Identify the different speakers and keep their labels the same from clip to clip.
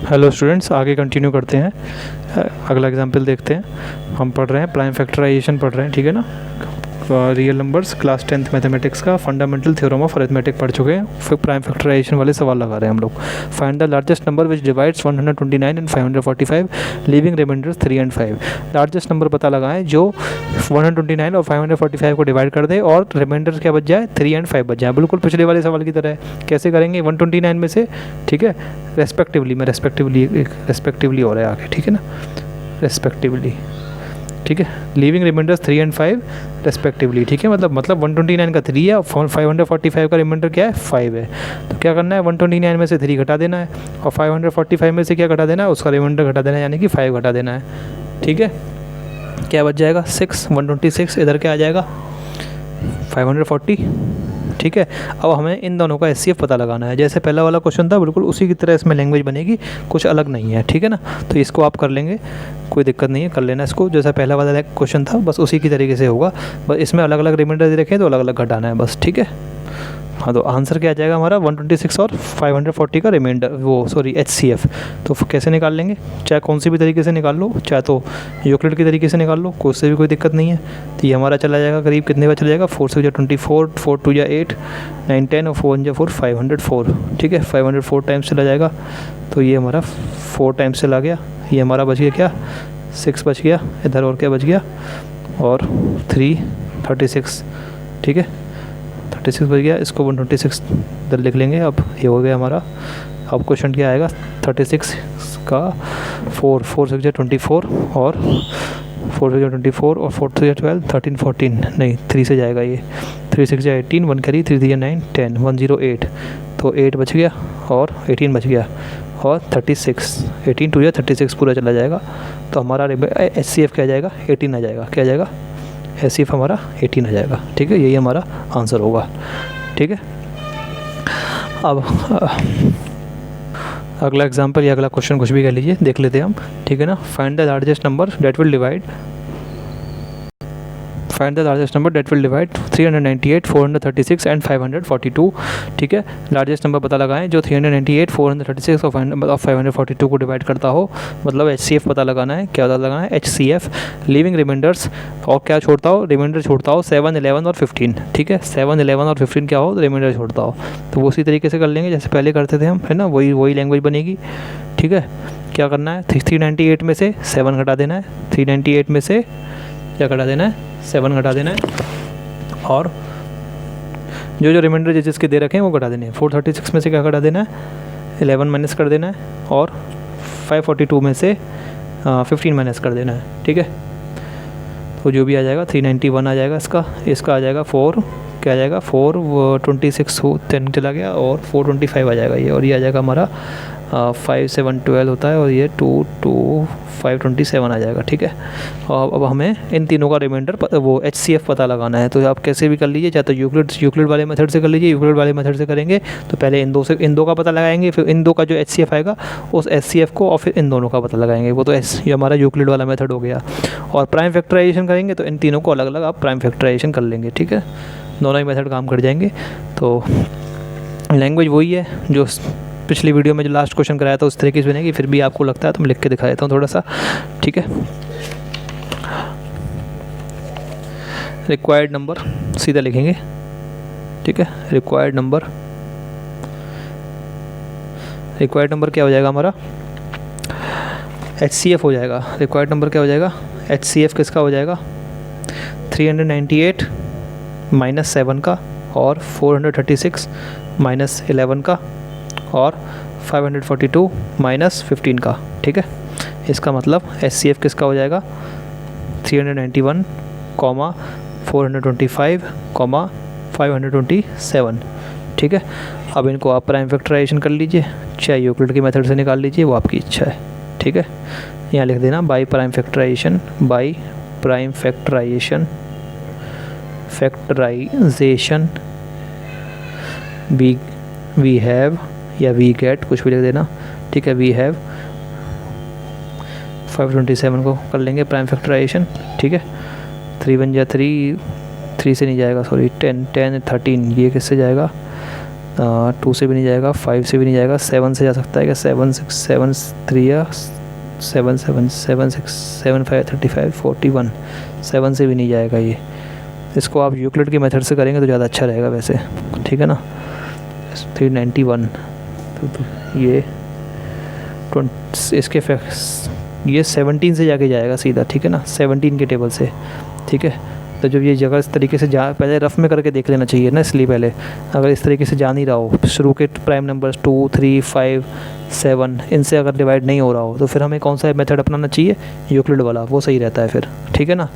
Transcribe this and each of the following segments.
Speaker 1: Hello students, आगे continue करते हैं। अगला एग्जांपल देखते हैं। हम पढ़ रहे हैं प्राइम फैक्टराइजेशन पढ़ रहे हैं, ठीक है ना। Real numbers class 10th mathematics का फंडामेंटल थ्योरम ऑफ अरिथमेटिक पढ़ चुके हैं। फिर प्राइम फैक्टराइजेशन वाले सवाल लगा रहे हैं हम लोग। Find the largest number which divides 129 and 545 leaving remainders 3 and 5। Largest number पता लगाएं जो 129 और 545 को डिवाइड कर दे और रिमाइंडर क्या बच जाए, 3 and 5 बच जाए। बिल्कुल पिछले वाले सवाल की तरह है। कैसे करेंगे, 129 में से, ठीक है, रेस्पेक्टिवली हो रहा है आगे, ठीक है ना, रेस्पेक्टिवली, ठीक है। लीविंग रिमाइंडर्स 3 and 5 रेस्पेक्टिवली, ठीक है। मतलब 129 का 3 है और 545 का रिमाइंडर क्या है, 5 है। तो क्या करना है, 129 में से 3 घटा देना है और 545 में से क्या घटा देना है, उसका रिमाइंडर घटा देना है, यानी कि 5 घटा देना है, ठीक है। क्या बच जाएगा, 6। 126 इधर क्या आ जाएगा, 540, ठीक है। अब हमें इन दोनों का HCF पता लगाना है। जैसे पहला वाला क्वेश्चन था बिल्कुल उसी की तरह इसमें लैंग्वेज बनेगी, कुछ अलग नहीं है, ठीक है ना। तो इसको आप कर लेंगे, कोई दिक्कत नहीं है, कर लेना इसको। जैसा पहला वाला क्वेश्चन था बस उसी की तरीके से होगा, बस इसमें अलग अलग रिमाइंडर दे रखे हैं तो अलग अलग घटाना है बस, ठीक है। हाँ, तो आंसर क्या आ जाएगा हमारा, 126 और 540 का रिमाइंडर, HCF। तो कैसे निकाल लेंगे, चाहे कौन सी भी तरीके से निकाल लो, चाहे तो यूक्लिड की तरीके से निकाल लो, कोई से भी कोई दिक्कत नहीं है। तो ये हमारा चला जाएगा करीब कितने बार चला जाएगा, 4 से 24, 4 2 8, 9 10 और 4 1 4, 504, ठीक है। 504 टाइम्स चला जाएगा, तो ये हमारा 4 टाइम्स चला गया। ये हमारा बच गया क्या, 6 बच गया, इधर और क्या बच गया, और 3 36, ठीक है, 36 बच गया। इसको 126 इधर लिख लेंगे। अब ये हो गया हमारा। अब क्वेश्चन क्या आएगा, 36 का 4 6 24 और 4 6 24 और 4 3 12, 13 14, नहीं 3 से जाएगा ये, 3 6 18, 1 करी, 3 3 9 10, 108, तो 8 बच गया और 18 बच गया और 36, 18 2 36 पूरा चला जाएगा। तो हमारा HCF क्या जाएगा, 18 आ जाएगा। क्या जाएगा, HCF हमारा 18 आ जाएगा, ठीक है। यही हमारा आंसर होगा, ठीक है। अब अगला एग्जांपल या अगला क्वेश्चन कुछ भी कह लीजिए, देख लेते हैं हम, ठीक है ना। Find the largest number that will divide 398, 436 and 542, ठीक है। लार्जेस्ट नंबर पता लगाएं जो 398, 436 और 542 को डिवाइड करता हो। मतलब HCF पता लगाना है। क्या पता लगाना है, HCF। लीविंग रिमाइंडर्स, और क्या छोड़ता हो, रिमाइंडर छोड़ता हो 7 11 और 15, ठीक है। 7 11 और 15 क्या हो, रिमाइंडर छोड़ता हो। तो वो उसी तरीके से कर लेंगे जैसे पहले करते थे हम, है ना, वही लैंग्वेज बनेगी, ठीक है। क्या करना है, 398 में से 7 घटा देना है, 398 में से क्या घटा देना है, 7 घटा देना है, और जो रिमाइंडर जिसके दे रखे हैं वो घटा देने हैं। 436 में से क्या घटा देना है, 11 माइनस कर देना है, और 542 में से 15 माइनस कर देना है, ठीक है। तो जो भी आ जाएगा 391 आ जाएगा इसका आ जाएगा 4, क्या आ जाएगा 426 10 चला गया और 425 आ जाएगा ये, और ये आ जाएगा हमारा 5 7 12 होता है, और ये 2 2 527 आ जाएगा, ठीक है। और अब हमें इन तीनों का रिमाइंडर HCF पता लगाना है। तो आप कैसे भी कर लीजिए, चाहे तो यूक्लिड वाले मेथड से कर लीजिए। यूक्लिड वाले मेथड से करेंगे तो पहले इन दो का पता लगाएंगे, फिर इन दो का जो HCF आएगा उस HCF को, और फिर इन दोनों का पता लगाएंगे। वो तो ये हमारा यूक्लिड वाला मेथड हो गया। और प्राइम फैक्टराइजेशन करेंगे तो इन तीनों को अलग अलग आप प्राइम फैक्टराइजेशन कर लेंगे, ठीक है। दोनों ही मेथड काम कर जाएंगे। तो लैंग्वेज वही है जो पिछली वीडियो में जो लास्ट क्वेश्चन कराया था उस तरीके से बनेगी। फिर भी आपको लगता है तो मैं लिख के दिखा देता हूँ थोड़ा सा, ठीक है। रिक्वायर्ड नंबर सीधा लिखेंगे, ठीक है। रिक्वायर्ड नंबर क्या हो जाएगा हमारा, HCF हो जाएगा। रिक्वायर्ड नंबर क्या हो जाएगा, HCF किसका हो जाएगा, 398 माइनस 7 का, और 436 माइनस 11 का, और 542 माइनस 15 का, ठीक है। इसका मतलब HCF किसका हो जाएगा, 391, 425, 527, ठीक है। अब इनको आप प्राइम फैक्टराइजेशन कर लीजिए, चाहे यूक्लिड की मेथड से निकाल लीजिए, वो आपकी इच्छा है, ठीक है। यहाँ लिख देना by prime factorization we have या वी गेट, कुछ भी लिख देना, ठीक है। वी हैव 527 को कर लेंगे प्राइम फैक्टराइजेशन, ठीक है। 3 1 3 से नहीं जाएगा, सॉरी 10 10 13, ये किससे जाएगा, 2 से भी नहीं जाएगा, 5 से भी नहीं जाएगा, 7 से जा सकता है क्या? 7 6 7 3 या 7 7 7 6 7 5 35 41, 7 से भी नहीं जाएगा ये। इसको आप यूक्लिड की मेथड से करेंगे तो ज़्यादा अच्छा रहेगा वैसे, ठीक है ना। 391 तो ये इसके ये 17 से जाके जाएगा सीधा, ठीक है ना, 17 के टेबल से, ठीक है। तो जब ये जगह इस तरीके से जा, पहले रफ़ में करके देख लेना चाहिए ना, इसलिए पहले अगर इस तरीके से जा नहीं रहा हो, शुरू के प्राइम नंबर्स 2 3 5 7 इनसे अगर डिवाइड नहीं हो रहा हो, तो फिर हमें कौन सा मेथड अपनाना चाहिए? यूक्लिड वाला, वो सही रहता है फिर, ठीक है ना।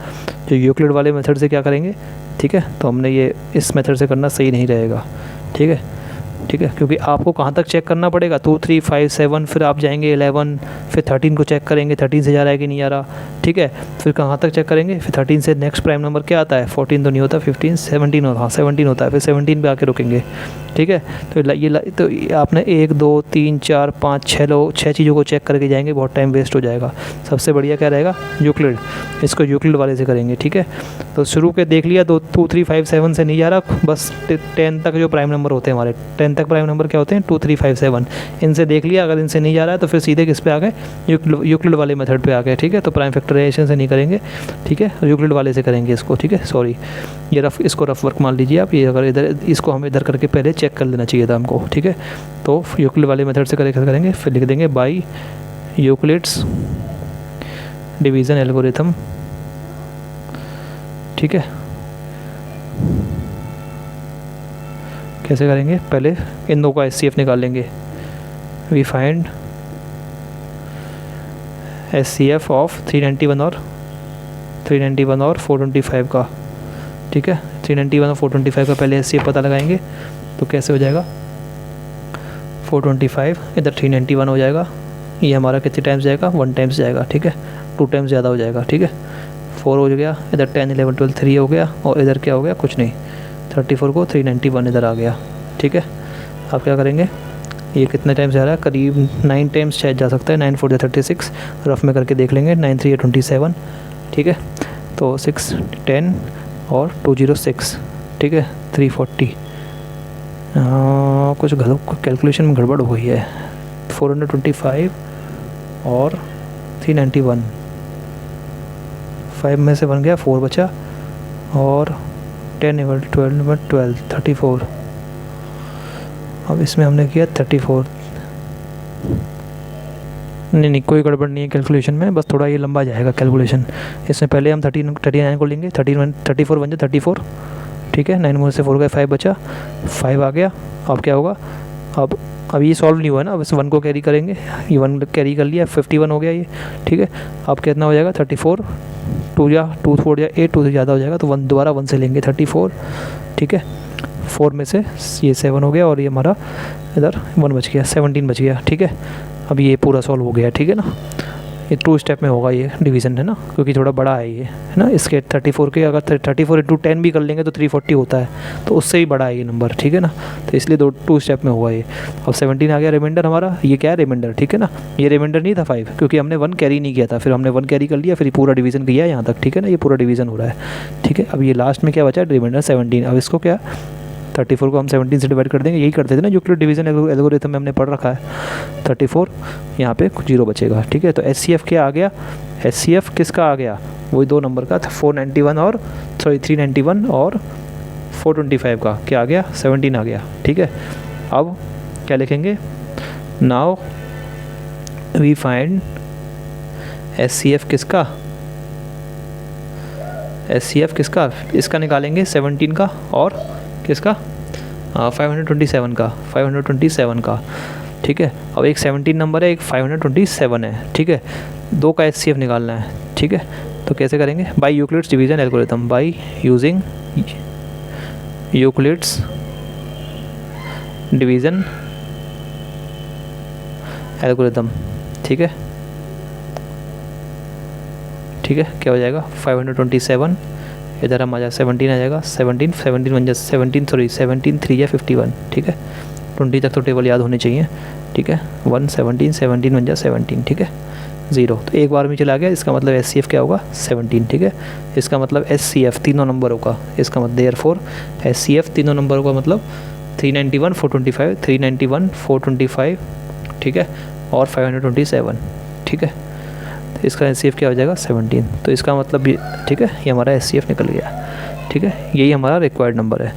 Speaker 1: जो यूक्लिड वाले मेथड से क्या करेंगे, ठीक है, तो हमने ये इस मेथड से करना सही नहीं रहेगा, ठीक है, ठीक है, क्योंकि आपको कहाँ तक चेक करना पड़ेगा? 2 3 5 7, फिर आप जाएंगे 11, फिर 13 को चेक करेंगे 13 से जा रहा है कि नहीं आ रहा, ठीक है। फिर कहाँ तक चेक करेंगे? फिर 13 से नेक्स्ट प्राइम नंबर क्या आता है? 14 तो नहीं होता, 15 17 होता, हाँ 17 होता है, फिर 17 पे आके रुकेंगे, ठीक है। तो ये आपने 1 2 3 4 5 6 चीज़ों को चेक करके जाएंगे, बहुत टाइम वेस्ट हो जाएगा। सबसे बढ़िया क्या रहेगा? यूक्लिड, इसको यूक्लिड वाले से करेंगे, ठीक है। तो शुरू के देख लिया, 2 3 5 7 से नहीं जा रहा, बस 10 तक जो प्राइम नंबर होते हैं हमारे, 10 तक प्राइम नंबर क्या होते हैं? 2 3 5 7, इनसे देख लिया। अगर इनसे नहीं जा रहा है तो फिर सीधे किस पे आ गए? यूक्लिड वाले मेथड पे आ गए, ठीक है। तो प्राइम फैक्टराइजेशन से नहीं करेंगे, ठीक है, यूक्लिड वाले से करेंगे इसको, ठीक है। सॉरी, ये इसको रफ वर्क मान लीजिए आप। ये अगर इधर इसको हमें इधर करके पहले चेक कर लेना चाहिए था हमको, ठीक है। तो यूक्लिड वाले मेथड से करेंगे, फिर लिख देंगे बाई यूक्लिड्स डिवीज़न एल्गोरिथम, ठीक है। कैसे करेंगे? पहले इन दो का SCF निकाल लेंगे। वी फाइंड SCF ऑफ 391 और 425 का, ठीक है। 391 और 425 का पहले SCF पता लगाएंगे। तो कैसे हो जाएगा? 425 इधर 391 हो जाएगा, ये हमारा कितने टाइम्स जाएगा? 1 टाइम्स जाएगा, ठीक है, 2 टाइम्स ज़्यादा हो जाएगा, ठीक है। 4 हो गया, इधर 10 11 12 3 हो गया, और इधर क्या हो गया? कुछ नहीं, 34 को 391 इधर आ गया, ठीक है। आप क्या करेंगे? ये कितने टाइम्स जा रहा है? करीब 9 टाइम्स शायद जा सकता है। 9 4 36, रफ में करके देख लेंगे। 9 3 27, ठीक है। तो 6 10 और 206, ठीक है, 340। कुछ कैलकुलेशन में गड़बड़ हो गई है। 425 और 391, 5 में से बन गया, 4 बचा, और 10 12 34। अब इसमें हमने किया 34। नहीं, कोई गड़बड़ नहीं है कैलकुलेशन में, बस थोड़ा ये लंबा जाएगा कैलकुलेशन। इसमें पहले हम 39 को लेंगे, 34 बन जाए 34, ठीक है। 9 में से 4 गए, 5 बचा, 5 आ गया। अब क्या होगा? अब ये सॉल्व नहीं हुआ ना, अब इस 1 को कैरी करेंगे, ये 1 कैरी कर लिया, 51 हो गया ये, ठीक है। अब कितना हो जाएगा? 34, 2 या 2 4 या 8, 2 से ज़्यादा हो जाएगा, तो 1 दोबारा 1 से लेंगे, 34, ठीक है। 4 में से ये 7 हो गया, और ये हमारा इधर 1 बच गया, 17 बच गया, ठीक है। अब ये पूरा सॉल्व हो गया, ठीक है ना। ये 2 स्टेप में होगा ये डिवीज़न, है ना, क्योंकि थोड़ा बड़ा है ये, है ना। इसके 34 के अगर 34 × 10 भी कर लेंगे तो 340 होता है, तो उससे भी बड़ा है ये नंबर, ठीक है ना। तो इसलिए 2 स्टेप में हुआ ये। अब 17 आ गया रिमाइंडर हमारा। ये क्या है? रिमाइंडर, ठीक है ना। ये रिमाइंडर नहीं था 5, क्योंकि हमने 1 कैरी नहीं किया था, फिर हमने 1 कैरी कर लिया, फिर पूरा डिवीज़न किया यहाँ तक, ठीक है ना। ये पूरा डिवीज़न हो रहा है, ठीक है। अब ये लास्ट में क्या बचा? रिमाइंडर 17। अब इसको क्या, 34 को हम 17 से डिवाइड कर देंगे, यही करते थे ना यूक्लिड डिवीज़न एल्गोरिथम में हमने पढ़ रखा है। 34 यहाँ पे 0 बचेगा, ठीक है। तो SCF क्या आ गया? SCF किसका आ गया? वही 2 नंबर का था, 391 और 425 का क्या आ गया? 17 आ गया, ठीक है। अब क्या लिखेंगे? नाउ वी फाइंड SCF किसका? SCF किसका? इसका निकालेंगे 17 का, और किसका? 527 का, ठीक है। अब एक 17 नंबर है, एक 527 है, ठीक है। 2 का SCF निकालना है, ठीक है। तो कैसे करेंगे? By Euclid's division algorithm, by using Euclid's division algorithm, ठीक है, ठीक है। क्या हो जाएगा? 527, इधर हम आ जाए 17 आ जाएगा, 17 बन जाए 17 3 या 51, ठीक है। 20 तक तो टेबल याद होने चाहिए, ठीक है। 1 17 बन जाए 17, ठीक है। 0 तो एक बार में चला गया, इसका मतलब SCF क्या होगा? 17, ठीक है। इसका मतलब SCF तीनों नंबरों का, इसका मतलब देयरफॉर SCF तीनों नंबरों का मतलब 391 425, 391 425, ठीक है, और 527, ठीक है। तो इसका एचसीएफ क्या हो जाएगा 17। तो इसका मतलब ये, ठीक है, ये हमारा एचसीएफ निकल गया, ठीक है, यही हमारा रिक्वायर्ड नंबर है।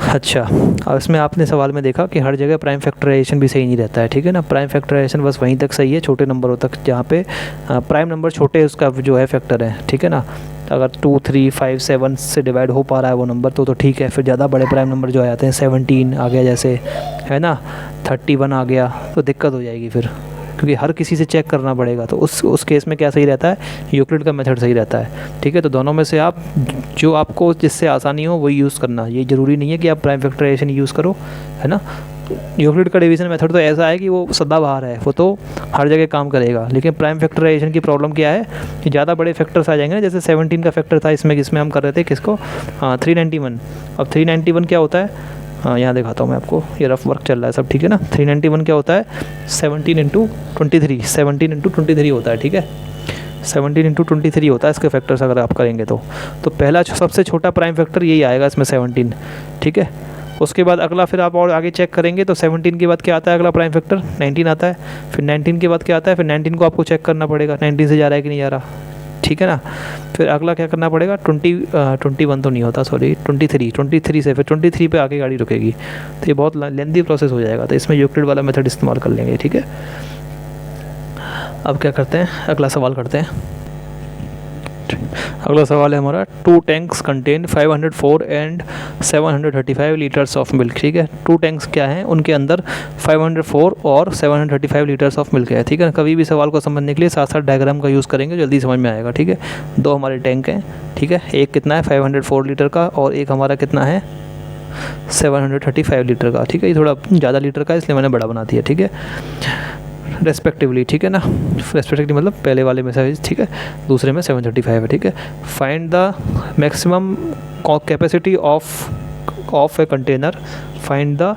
Speaker 1: अच्छा, अब इसमें आपने सवाल में देखा कि हर जगह प्राइम फैक्टराइजेशन भी सही नहीं रहता है, ठीक है ना। प्राइम फैक्टराइजेशन बस वहीं तक सही है, छोटे नंबरों तक, जहाँ पे प्राइम नंबर छोटे उसका जो है फैक्टर है, ठीक है ना। अगर 2, 3, 5, 7 से डिवाइड हो पा रहा है वो नंबर तो ठीक है। फिर ज़्यादा बड़े प्राइम नंबर जो आ जाते हैं, 17 आ गया जैसे, है ना, 31 आ गया, तो दिक्कत हो जाएगी फिर, क्योंकि हर किसी से चेक करना पड़ेगा। तो उस केस में क्या सही रहता है, यूक्लिड का मेथड सही रहता है, ठीक है। तो दोनों में से आप जो आपको जिससे आसानी हो वही यूज़ करना। ये ज़रूरी नहीं है कि आप प्राइम फैक्टराइजेशन यूज़ करो, है ना। यूक्लिड का डिवीज़न मेथड तो ऐसा है कि वो सदाबहार है, वो तो हर जगह काम करेगा। लेकिन प्राइम फैक्टराइजेशन की प्रॉब्लम क्या है कि ज़्यादा बड़े फैक्टर्स आ जाएंगे ना, जैसे 17 का फैक्टर था इसमें हम कर रहे थे किसको, 391। अब 391 क्या होता है, यहाँ दिखाता हूँ मैं आपको, ये रफ वर्क चल रहा है सब, ठीक है ना। 391 क्या होता है, 17 × 23, 17 × 23 होता है, ठीक है। 17 × 23 होता है इसके फैक्टर्स अगर आप करेंगे तो पहला सबसे छोटा प्राइम फैक्टर यही आएगा इसमें 17, ठीक है। उसके बाद अगला फिर आप और आगे चेक करेंगे तो 17 के बाद क्या आता है अगला प्राइम फैक्टर, 19 आता है। फिर 19 के बाद क्या आता है, फिर 19 को आपको चेक करना पड़ेगा 19 से जा रहा है कि नहीं जा रहा, ठीक है ना। फिर अगला क्या करना पड़ेगा, 21 तो नहीं होता, सॉरी 23 से फिर 23 पे आके गाड़ी रुकेगी। तो ये बहुत लेंथी प्रोसेस हो जाएगा, तो इसमें यूक्लिड वाला मेथड इस्तेमाल कर लेंगे, ठीक है। अब क्या करते हैं, अगला सवाल करते हैं। अगला सवाल है हमारा, 2 tanks contain 504 and 735 litres of milk, ठीक है। 2 टैंक्स क्या हैं, उनके अंदर 504 और 735 लीटर्स ऑफ मिल्क है, ठीक है। कभी भी सवाल को समझने के लिए साथ साथ डायग्राम का यूज़ करेंगे, जल्दी समझ में आएगा, ठीक है। 2 हमारे टैंक हैं, ठीक है। एक कितना है 504 लीटर का और एक हमारा कितना है 735 लीटर का, ठीक है। ये थोड़ा ज़्यादा लीटर का इसलिए मैंने बड़ा बना दिया, ठीक है, रेस्पेक्टिवली, ठीक है ना। रेस्पेक्टिवली मतलब पहले वाले में से, ठीक है, दूसरे में 735 है, ठीक है। Find the maximum capacity of a container, find the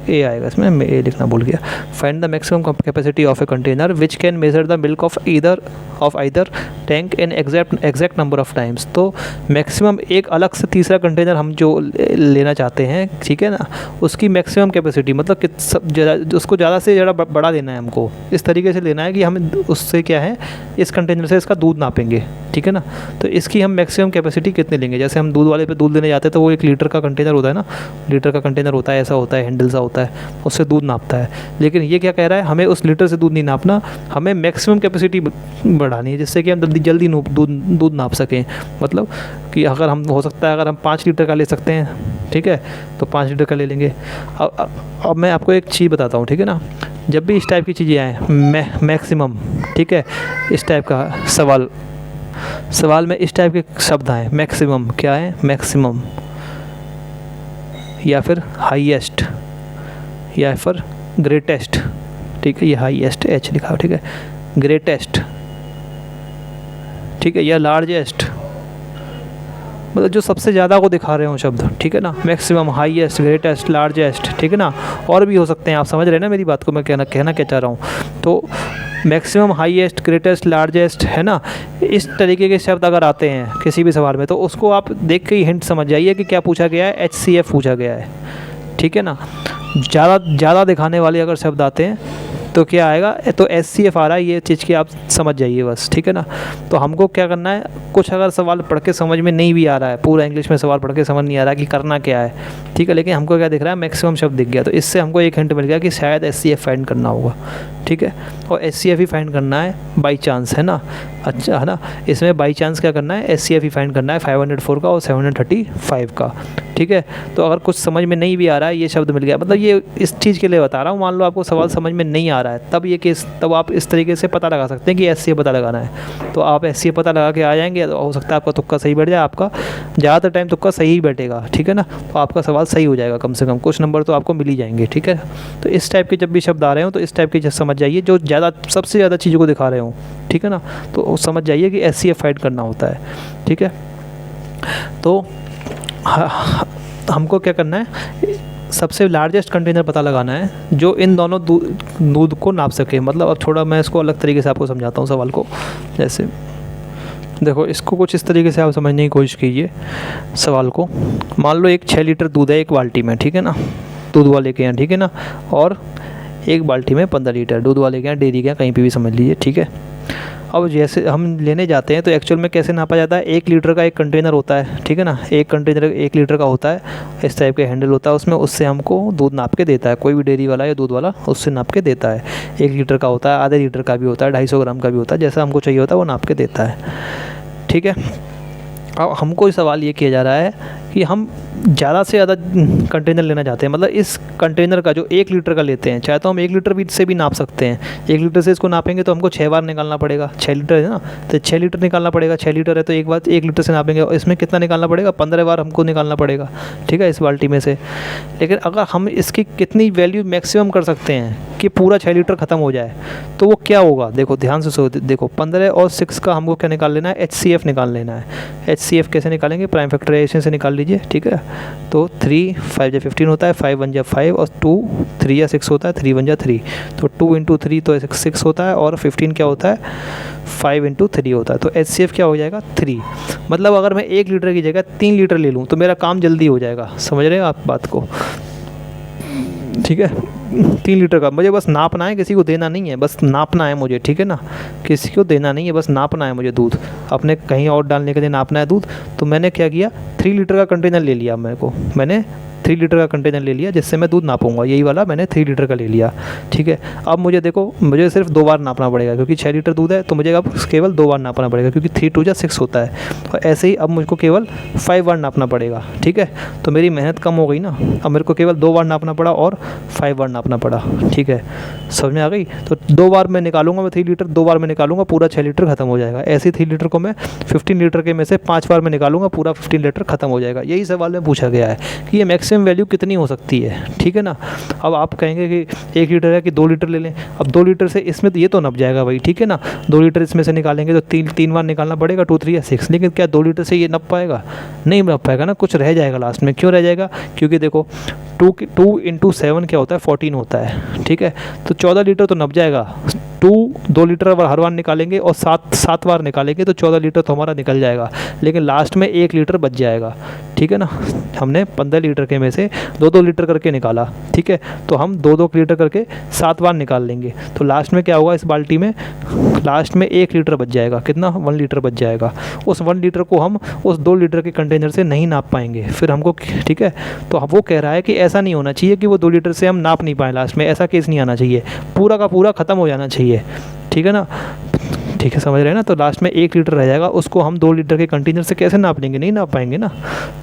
Speaker 1: ए आएगा इसमें, मैं ए लिखना भूल गया। Find the maximum capacity of a container which can measure the milk of either tank in exact number of times. तो मैक्सिमम एक अलग से तीसरा कंटेनर हम जो लेना चाहते हैं, ठीक है ना, उसकी मैक्सिमम कैपेसिटी मतलब उसको ज़्यादा से ज़्यादा बड़ा लेना है हमको, इस तरीके से लेना है कि हम उससे क्या है, इस कंटेनर से इसका दूध नापेंगे, ठीक है ना। तो इसकी हम मैक्सिमम कैपेसिटी कितने लेंगे, जैसे हम दूध वाले पे दूध लेने जाते हैं तो वो 1 लीटर का कंटेनर होता है ना, लीटर का कंटेनर होता है, ऐसा होता है, हैंडल सा होता है, उससे दूध नापता है। लेकिन ये क्या कह रहा है, हमें उस लीटर से दूध नहीं नापना, हमें मैक्सिमम कैपेसिटी बढ़ानी है जिससे कि हम जल्दी दूध नाप सकें। मतलब कि अगर हम हो सकता है अगर हम 5 लीटर का ले सकते हैं, ठीक है, तो 5 लीटर का ले लेंगे। अब मैं आपको एक चीज़ बताता हूँ, ठीक है ना। जब भी इस टाइप की चीज़ें आएँ, मैक्सिमम, ठीक है, इस टाइप का सवाल में इस टाइप के शब्द आए, मैक्सिमम क्या है, मैक्सिमम या फिर हाईएस्ट या फिर ग्रेटेस्ट, ठीक है, ये हाईएस्ट एच लिखा हो, ठीक है, ग्रेटेस्ट, ठीक है, या लार्जेस्ट, मतलब जो सबसे ज़्यादा को दिखा रहे हो शब्द, ठीक है ना। मैक्सिमम, हाईएस्ट, ग्रेटेस्ट, लार्जेस्ट, ठीक है ना, और भी हो सकते हैं, आप समझ रहे हैं ना मेरी बात को, मैं कहना क्या चाह रहा हूँ। तो मैक्सिमम, हाईएस्ट, ग्रेटेस्ट, लार्जेस्ट, है ना, इस तरीके के शब्द अगर आते हैं किसी भी सवाल में तो उसको आप देख के ही हिंट समझ जाइए कि क्या पूछा गया है, HCF पूछा गया है, ठीक है ना। ज़्यादा दिखाने वाले अगर शब्द आते हैं तो क्या आएगा, तो SCF आ रहा है, ये चीज़ की आप समझ जाइए बस, ठीक है ना। तो हमको क्या करना है, कुछ अगर सवाल पढ़ के समझ में नहीं भी आ रहा है, पूरा इंग्लिश में सवाल पढ़ के समझ नहीं आ रहा है कि करना क्या है, ठीक है, लेकिन हमको क्या दिख रहा है, मैक्सिमम शब्द दिख गया, तो इससे हमको एक हिंट मिल गया कि शायद SCF फाइंड करना होगा, ठीक है। और SCF ही फाइंड करना है बाई चांस, है ना। अच्छा, है ना, इसमें बाई चांस क्या करना है, SCF ही फाइंड करना है 504 का और 735 का, ठीक है। तो अगर कुछ समझ में नहीं भी आ रहा है, ये शब्द मिल गया, मतलब ये इस चीज़ के लिए बता रहा हूँ, मान लो आपको सवाल समझ में नहीं आ रहा है, तब आप इस तरीके से पता लगा सकते हैं कि SCF पता लगाना है। तो आप SCF पता लगा के आ जाएंगे, तो हो सकता है आपका तुक्का सही बैठ जाए, आपका ज़्यादातर टाइम तुक्का सही ही बैठेगा, ठीक है ना। तो आपका सवाल सही हो जाएगा, कम से कम कुछ नंबर तो आपको मिल ही जाएंगे, ठीक है। तो इस टाइप के जब भी शब्द आ रहे हो तो इस टाइप की समझ जाइए, जो सबसे ज़्यादा चीज़ों को दिखा रहे हो, ठीक है ना, तो समझ जाइए कि SCF फाइंड करना होता है, ठीक है। तो हमको क्या करना है, सबसे लार्जेस्ट कंटेनर पता लगाना है जो इन दोनों दूध को नाप सके। मतलब अब थोड़ा मैं इसको अलग तरीके से आपको समझाता हूँ सवाल को, जैसे देखो इसको कुछ इस तरीके से आप समझने की कोशिश कीजिए सवाल को। मान लो एक 6 लीटर दूध है एक बाल्टी में, ठीक है ना, दूध वाले के यहाँ, ठीक है ना, और एक बाल्टी में 15 लीटर दूध वाले के यहाँ, डेयरी के यहाँ, कहीं पे भी समझ लीजिए, ठीक है। अब जैसे हम लेने जाते हैं तो एक्चुअल में कैसे नापा जाता है, 1 लीटर का एक कंटेनर होता है, ठीक है ना, एक कंटेनर 1 लीटर का होता है, इस टाइप के हैंडल होता है उसमें, उससे हमको दूध नाप के देता है, कोई भी डेयरी वाला या दूध वाला उससे नाप के देता है। 1 लीटर का होता है, आधे लीटर का भी होता है, 250 ग्राम का भी होता है, जैसा हमको चाहिए होता है वो नाप के देता है, ठीक है। अब हमको सवाल ये किया जा रहा है कि हम ज़्यादा से ज़्यादा कंटेनर लेना चाहते हैं, मतलब इस कंटेनर का जो 1 लीटर का लेते हैं, चाहे तो हम 1 लीटर भी से भी नाप सकते हैं। 1 लीटर से इसको नापेंगे तो हमको 6 बार निकालना पड़ेगा, 6 लीटर है ना, तो 6 लीटर निकालना पड़ेगा, 6 लीटर है तो एक बार 1 लीटर से नापेंगे और इसमें कितना निकालना पड़ेगा, 15 बार हमको निकालना पड़ेगा, ठीक है, इस बाल्टी में से। लेकिन अगर हम इसकी कितनी वैल्यू मैक्सिमम कर सकते हैं कि पूरा 6 लीटर ख़त्म हो जाए, तो वो क्या होगा, देखो ध्यान से देखो, 15 और 6 का हमको क्या निकाल लेना है, HCF निकाल लेना है। HCF कैसे निकालेंगे, प्राइम फैक्टराइजेशन से निकाल लीजिए, ठीक है। तो 3 5 जा 15 होता है, 5 1 जा 5 और 2 3 या 6 होता है, 3 1 जा 3, तो 2 × 3 तो 6 होता है, और 15 क्या होता है, 5 × 3 होता है, तो HCF क्या हो जाएगा 3। मतलब अगर मैं 1 लीटर की जगह 3 लीटर ले लूँ तो मेरा काम जल्दी हो जाएगा, समझ रहे हो आप बात को, ठीक है। 3 लीटर का मुझे बस नापना है, किसी को देना नहीं है, बस नापना है मुझे, ठीक है ना, किसी को देना नहीं है, बस नापना है मुझे दूध, अपने कहीं और डालने के लिए नापना है दूध। तो मैंने क्या किया, 3 लीटर का कंटेनर ले लिया, मैंने 3 लीटर का कंटेनर ले लिया जिससे मैं दूध नापूंगा, यही वाला मैंने 3 लीटर का ले लिया, ठीक है। अब मुझे देखो, मुझे सिर्फ 2 बार नापना पड़ेगा क्योंकि 6 लीटर दूध है, तो मुझे अब केवल 2 बार नापना पड़ेगा क्योंकि 3 2 जा 6 होता है, और ऐसे ही अब मुझको केवल 5 बार नापना पड़ेगा, ठीक है। तो मेरी मेहनत कम हो गई ना, अब मेरे को केवल 2 बार नापना पड़ा और 5 बार नापना पड़ा, ठीक है, समझ में आ गई। तो 2 बार मैं निकालूंगा, मैं 3 लीटर 2 बार में निकालूंगा, पूरा 6 लीटर खत्म हो जाएगा। ऐसे 3 लीटर को मैं 15 लीटर के में से 5 बार में निकालूंगा, पूरा 15 लीटर खत्म हो जाएगा। यही सवाल में पूछा गया है कि ये मैक्सिमम वैल्यू कितनी हो सकती है, ठीक है ना। अब आप कहेंगे कि 1 लीटर है कि 2 लीटर ले लें, अब 2 लीटर से इसमें तो ये तो नप जाएगा भाई, ठीक है ना, 2 लीटर इसमें से निकालेंगे तो 3 बार निकालना पड़ेगा, 2 3 या 6, लेकिन क्या 2 लीटर से ये नप पाएगा, नहीं नप पाएगा ना, कुछ रह जाएगा लास्ट में। क्यों रह जाएगा, क्योंकि देखो 2 × 7 क्या होता है, 14 होता है, ठीक है, तो 14 लीटर तो नप जाएगा। 2 लीटर हर बार निकालेंगे और 7 बार निकालेंगे तो 14 लीटर तो हमारा निकल जाएगा, लेकिन लास्ट में 1 लीटर बच जाएगा, ठीक है ना। हमने 15 लीटर के में से 2 लीटर करके निकाला, ठीक है, तो हम 2 लीटर करके 7 बार निकाल लेंगे, तो लास्ट में क्या होगा, इस बाल्टी में लास्ट में 1 लीटर बच जाएगा, कितना, 1 लीटर बच जाएगा। उस 1 लीटर को हम उस 2 लीटर के कंटेनर से नहीं नाप पाएंगे फिर हमको, ठीक है। तो वो कह रहा है कि ऐसा नहीं होना चाहिए कि वो 2 लीटर से हम नाप नहीं पाएँ लास्ट में, ऐसा केस नहीं आना चाहिए, पूरा का पूरा ख़त्म हो जाना चाहिए, ठीक है ना, ठीक है, समझ रहे हैं ना। तो लास्ट में 1 लीटर रह जाएगा, उसको हम 2 लीटर के कंटेनर से कैसे नाप लेंगे, नहीं नाप पाएंगे ना,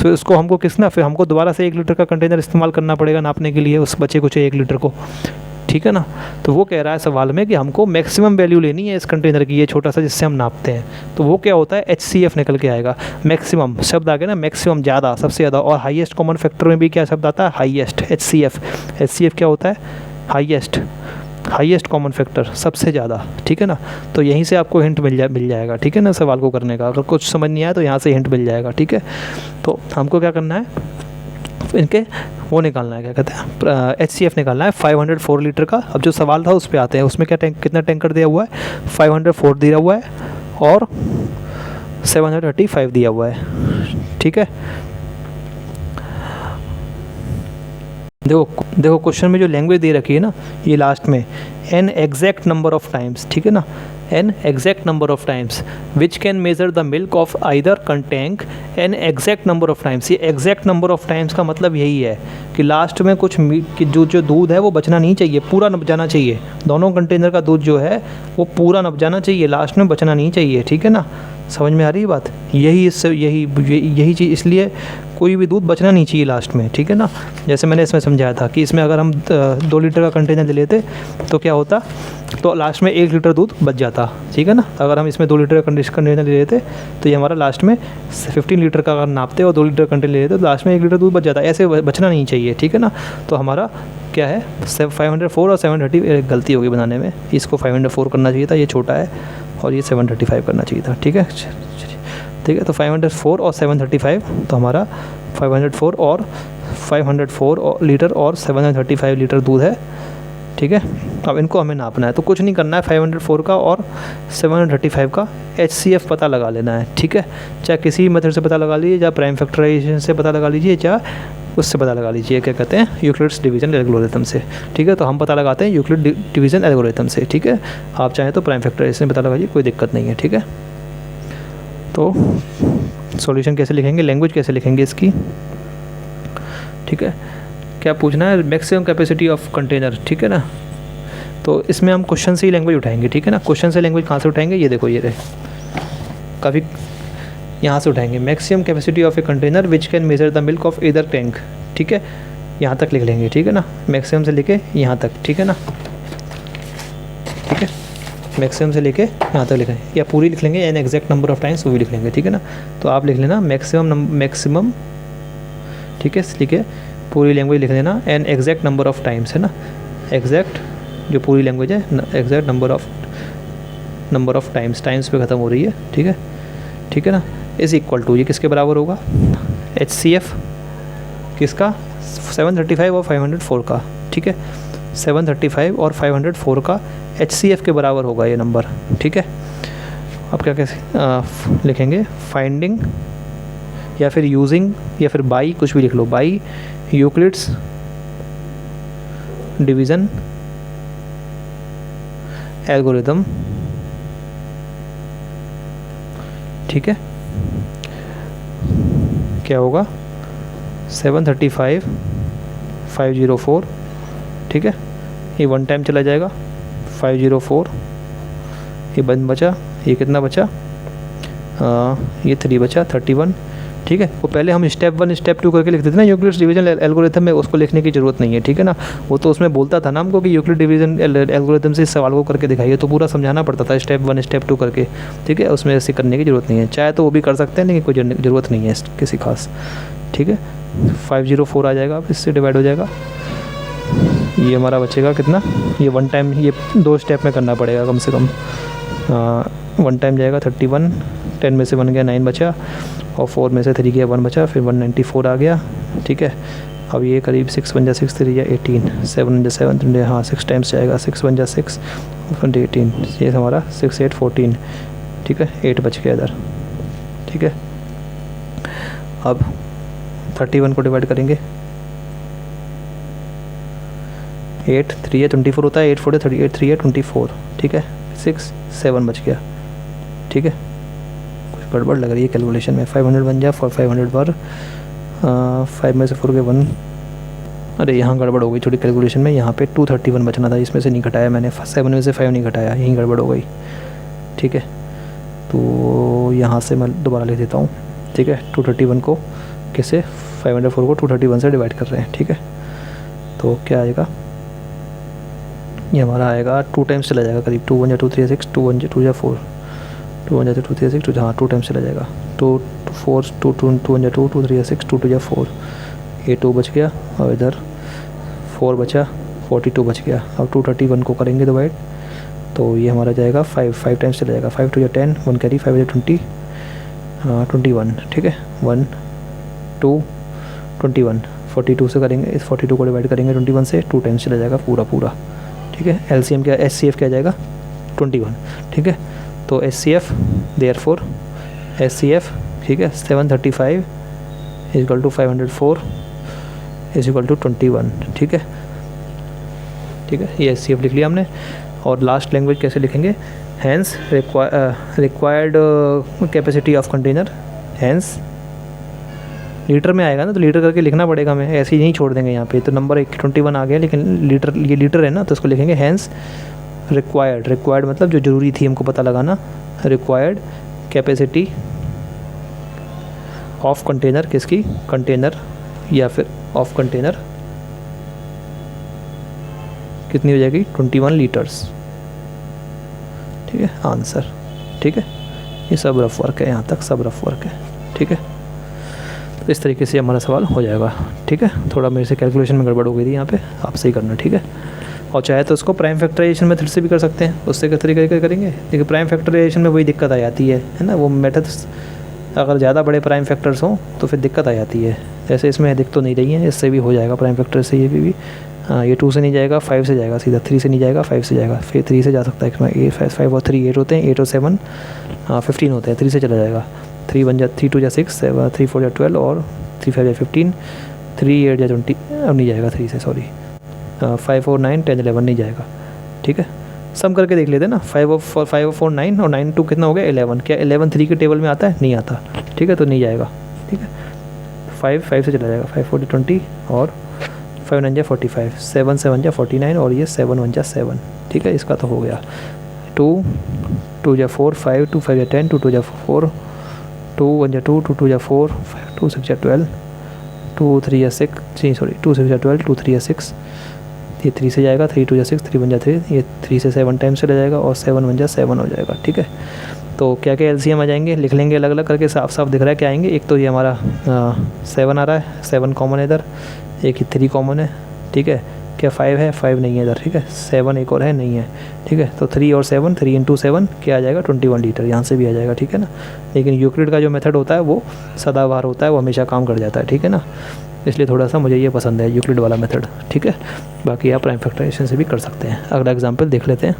Speaker 1: तो उसको हमको फिर हमको दोबारा से 1 लीटर का कंटेनर इस्तेमाल करना पड़ेगा नापने के लिए उस बचे कुछ 1 लीटर को, ठीक है ना। तो वो कह रहा है सवाल में कि हमको मैक्सिमम वैल्यू लेनी है इस कंटेनर की, ये छोटा सा जिससे हम नापते हैं, तो वो क्या होता है, HCF निकल के आएगा। मैक्सिमम शब्द आ गया ना, मैक्सिमम ज़्यादा, सबसे ज़्यादा, और हाईएस्ट कॉमन फैक्टर में भी क्या शब्द आता है, हाईएस्ट, HCF क्या होता है, हाईएस्ट कॉमन फैक्टर, सबसे ज़्यादा, ठीक है ना। तो यहीं से आपको हिंट मिल जाएगा, ठीक है ना, सवाल को करने का। अगर कुछ समझ नहीं आया तो यहाँ से हिंट मिल जाएगा, ठीक है। तो हमको क्या करना है, इनके वो निकालना है, क्या कहते हैं, HCF निकालना है 504 लीटर का। अब जो सवाल था उस पर आते हैं, उसमें क्या कितना टैंकर दिया हुआ है, 504 दिया हुआ है और 735 दिया हुआ है, ठीक है। देखो क्वेश्चन में जो लैंग्वेज दे रखी है ना, ये लास्ट में an exact number of times, ठीक है ना, an exact number of times which can measure the milk of either content an exact number of times. ये एग्जैक्ट नंबर ऑफ टाइम्स का मतलब यही है कि लास्ट में कुछ कि जो दूध है वो बचना नहीं चाहिए, पूरा नप जाना चाहिए। दोनों कंटेनर का दूध जो है वो पूरा नप जाना चाहिए, लास्ट में बचना नहीं चाहिए, ठीक है ना। समझ में आ रही है बात, यही चीज़, इसलिए कोई भी दूध बचना नहीं चाहिए लास्ट में, ठीक है ना। जैसे मैंने इसमें समझाया था कि इसमें अगर हम 2 लीटर का कंटेनर ले लेते तो क्या होता, तो लास्ट में 1 लीटर दूध बच जाता, ठीक है ना। अगर हम इसमें 2 लीटर का कंटेनर ले लेते तो ये हमारा लास्ट में 15 लीटर का अगर नापते और 2 लीटर कंटेनर ले लेते तो लास्ट में 1 लीटर दूध बच जाता, ऐसे बचना नहीं चाहिए, ठीक है ना। तो हमारा क्या है, 504 और 730, गलती होगी बनाने में, इसको 504 करना चाहिए था, ये छोटा है, और ये 735 करना चाहिए था, ठीक है, ठीक है। तो 504 और 735, तो हमारा 504 लीटर और 735 लीटर दूध है, ठीक है। अब इनको हमें नापना है, तो कुछ नहीं करना है, 504 का और 735 का HCF पता लगा लेना है, ठीक है। चाहे किसी मेथड से पता लगा लीजिए, चाहे प्राइम फैक्टराइजेशन से पता लगा लीजिए, चाहे उससे पता लगा लीजिए, क्या कहते हैं, यूक्लिड्स डिवीज़न एल्गोरिथम से, ठीक है। तो हम पता लगाते हैं यूक्लिड डिवीज़न एल्गोरिथम से, ठीक है। आप चाहें तो प्राइम फैक्टराइजेशन पता लगाइए, कोई दिक्कत नहीं है, ठीक है। तो सॉल्यूशन कैसे लिखेंगे, लैंग्वेज कैसे लिखेंगे इसकी, ठीक है। क्या पूछना है, मैक्सिमम कैपेसिटी ऑफ कंटेनर, ठीक है ना। तो इसमें हम क्वेश्चन से ही लैंग्वेज उठाएंगे, ठीक है ना। क्वेश्चन से लैंग्वेज कहाँ से उठाएंगे, ये देखो, ये रहे, काफ़ी यहाँ से उठाएंगे। Maximum capacity of a container which can measure the milk of either tank, ठीक है। यहाँ तक लिख लेंगे, ठीक है ना, मैक्सिमम से लेके यहाँ तक, ठीक है ना, ठीक है। मैक्सिमम से लेके यहाँ तक लिखें, या पूरी लिख लेंगे, an exact number of times वो भी लिख लेंगे, ठीक है ना। तो आप लिख लेना मैक्सिमम, ठीक है, लिखे पूरी लैंग्वेज लिख देना, an exact number of times, है ना, एग्जैक्ट जो पूरी लैंग्वेज है, एग्जैक्ट नंबर ऑफ टाइम्स पे ख़त्म हो रही है, ठीक है, ठीक है ना। इज़ इक्वल टू, ये किसके बराबर होगा, HCF किसका, 735 और 504 का, ठीक है। 735 और 504 का HCF के बराबर होगा ये नंबर, ठीक है। अब क्या कैसे लिखेंगे, फाइंडिंग या फिर यूजिंग या फिर बाई, कुछ भी लिख लो, बाई यूक्लिड्स डिवीज़न एल्गोरिथम, ठीक है। क्या होगा, 735 504, ठीक है, ये 1 टाइम चला जाएगा, 504 ये बंद बचा, ये कितना बचा, ये 3 बचा, 31, ठीक है। वो पहले हम स्टेप 1 स्टेप 2 करके लिखते थे ना यूक्लिड्स डिवीजन एल्गोरिथम में, उसको लिखने की ज़रूरत नहीं है, ठीक है ना। वो तो उसमें बोलता था ना हमको कि यूक्लिड डिवीजन एल्गोरिथम से इस सवाल को करके दिखाइए, तो पूरा समझाना पड़ता था स्टेप 1 स्टेप 2 करके, ठीक है। उसमें ऐसे करने की ज़रूरत नहीं है, चाहे तो वो भी कर सकते हैं, लेकिन कोई ज़रूरत नहीं है किसी खास, ठीक है। 504 आ जाएगा, अब इससे डिवाइड हो जाएगा, ये हमारा बचेगा कितना, ये 1 टाइम, ये 2 स्टेप में करना पड़ेगा कम से कम, 1 टाइम जाएगा 31, 10 में से 1 गया, 9 बचा, और 4 में से 3 गया, 1 बचा, फिर 194 आ गया, ठीक है। अब ये करीब 6 बन जा 6 3 या 18, 7 बन जा 7 हाँ 6 टाइम्स जाएगा, 6 बन जा 6 18, ये हमारा 6 8 14, ठीक है। 8 बच गया इधर, ठीक है। अब 31 को डिवाइड करेंगे, 8 3 या 24 होता है, 8 4 38, 3 या 24, ठीक है। 6 7 बच गया, ठीक है। कुछ गड़बड़ लग रही है कैलकुलेशन में, 500 बन जा, 500 पर 5 में से 4 के 1, अरे यहाँ गड़बड़ हो गई थोड़ी कैलकुलेशन में, यहाँ पे 231 बचना था, इसमें से नहीं घटाया मैंने, 7 में से 5 नहीं घटाया, यहीं गड़बड़ हो गई, ठीक है। तो यहाँ से मैं दोबारा लिख देता हूँ, ठीक है। 231 को कैसे, 504 को 231 से डिवाइड कर रहे हैं, ठीक है। तो क्या आएगा, ये हमारा आएगा 2 टाइम्स चला जाएगा करीब, 2 1 जा 2 3 6, 2 1 जा 2 जा 4, 2 1 जा 2 3 6, 2 हाँ 2 टाइम्स चला जाएगा, 2 4 2 2 2 1 जा 2 2 3 जा 6, 2 2 जा 4, ये 2 बच गया, और इधर 4 बचा, 42 बच गया। अब 231 को करेंगे डिवाइड, तो ये हमारा जाएगा 5 टाइम्स चला जाएगा, 5 2 जा 10, 1 कैरी, 5 जा 20, 21, ठीक है। 1 2 21, 42 से करेंगे, इस 42 को डिवाइड करेंगे 21 से, 2 टाइम्स चला जाएगा पूरा, ठीक है। LCM क्या, HCF क्या जाएगा 21, ठीक है। तो HCF देयरफॉर HCF, ठीक है, 735 equal to 504 is equal to 21, ठीक है, ठीक है। ये HCF लिख लिया हमने। और लास्ट लैंग्वेज कैसे लिखेंगे, hence required capacity of container, hence litre में आएगा ना, तो लीटर करके लिखना पड़ेगा हमें, ऐसे ही नहीं छोड़ देंगे यहाँ पे। तो नंबर 21 आ गया, लेकिन लीटर, ये लीटर है ना, तो इसको लिखेंगे हैंस रिक्वायर्ड मतलब जो ज़रूरी थी हमको पता लगाना, रिक्वायर्ड कैपेसिटी ऑफ कंटेनर, किसकी, कंटेनर या फिर ऑफ कंटेनर कितनी हो जाएगी, 21 लीटर्स, ठीक है, आंसर, ठीक है। ये सब रफ वर्क है, यहाँ तक सब रफ वर्क है, ठीक है। तो इस तरीके से हमारा सवाल हो जाएगा, ठीक है। थोड़ा मेरे से कैलकुलेशन में गड़बड़ हो गई थी यहाँ पे, आप सही करना, ठीक है। और चाहे तो इसको प्राइम फैक्टराइजेशन मेथड से भी कर सकते हैं, उससे किस तरीके से करेंगे, लेकिन प्राइम फैक्टराइजेशन में वही दिक्कत आ जाती है ना, वो मेथड्स अगर ज़्यादा बड़े प्राइम फैक्टर्स हों तो फिर दिक्कत आ जाती है। जैसे इसमें दिक्कत तो नहीं रही है, इससे भी हो जाएगा प्राइम फैक्टर से, ये भी ये 2 से नहीं जाएगा, 5 से जाएगा सीधा, 3 से नहीं जाएगा, 5 से जाएगा, फिर 3 से जा सकता है, 5 और 3 8 होते हैं, 8 और 7 15 होते हैं, 3 से चला जाएगा, 3 2 जा 6, 3 4 जा 12 और 3 5 जा 15, 3 8 जा 20, अब नहीं जाएगा 3 से, सॉरी, 5 और 9 10 11 नहीं जाएगा, ठीक है। सम करके देख लेते हैं ना, 5 और 4 9 और 9 2 कितना हो गया 11, क्या 11 3 के टेबल में आता है, नहीं आता, ठीक है, तो नहीं जाएगा, ठीक है। 5 से चला जाएगा, 5 4 20 और 5 9 जा 45, 7 7 जा 49 और ये 7 1 जा 7, ठीक है, इसका तो हो गया। 2 जा 4, 5 2 5 जा 10, 2 2 जा 4, 2 1 जा 2, 2 2 जा 4, 5 2 6 जा 12, 2 3 जा 6, 2 6 जा 12, 2 3 जा 6, ये 3 से जाएगा, 3 2 जा 6, 3 1 जा 3, ये 3 से 7 टाइम्स चला जाएगा और 7 1 जा 7 हो जाएगा, ठीक है। तो क्या क्या एलसीएम आ जाएंगे, लिख लेंगे अलग अलग करके, साफ साफ दिख रहा है क्या आएंगे। एक तो ये हमारा 7 आ रहा है, 7 कॉमन है इधर, एक ही 3 कॉमन है, ठीक है। क्या 5 है, 5 नहीं है इधर, ठीक है। 7 एक और है, नहीं है, ठीक है। तो 3 और 7, 3 इंटू 7 क्या आ जाएगा 21 लीटर, यहाँ से भी आ जाएगा, ठीक है ना। लेकिन यूक्लिड का जो मेथड होता है वो सदाबहार होता है, वो हमेशा काम कर जाता है, ठीक है ना। इसलिए थोड़ा सा मुझे ये पसंद है यूक्लिड वाला मेथड, ठीक है। बाकी आप प्राइम फैक्टराइजेशन से भी कर सकते हैं। अगला एग्जाम्पल देख लेते हैं,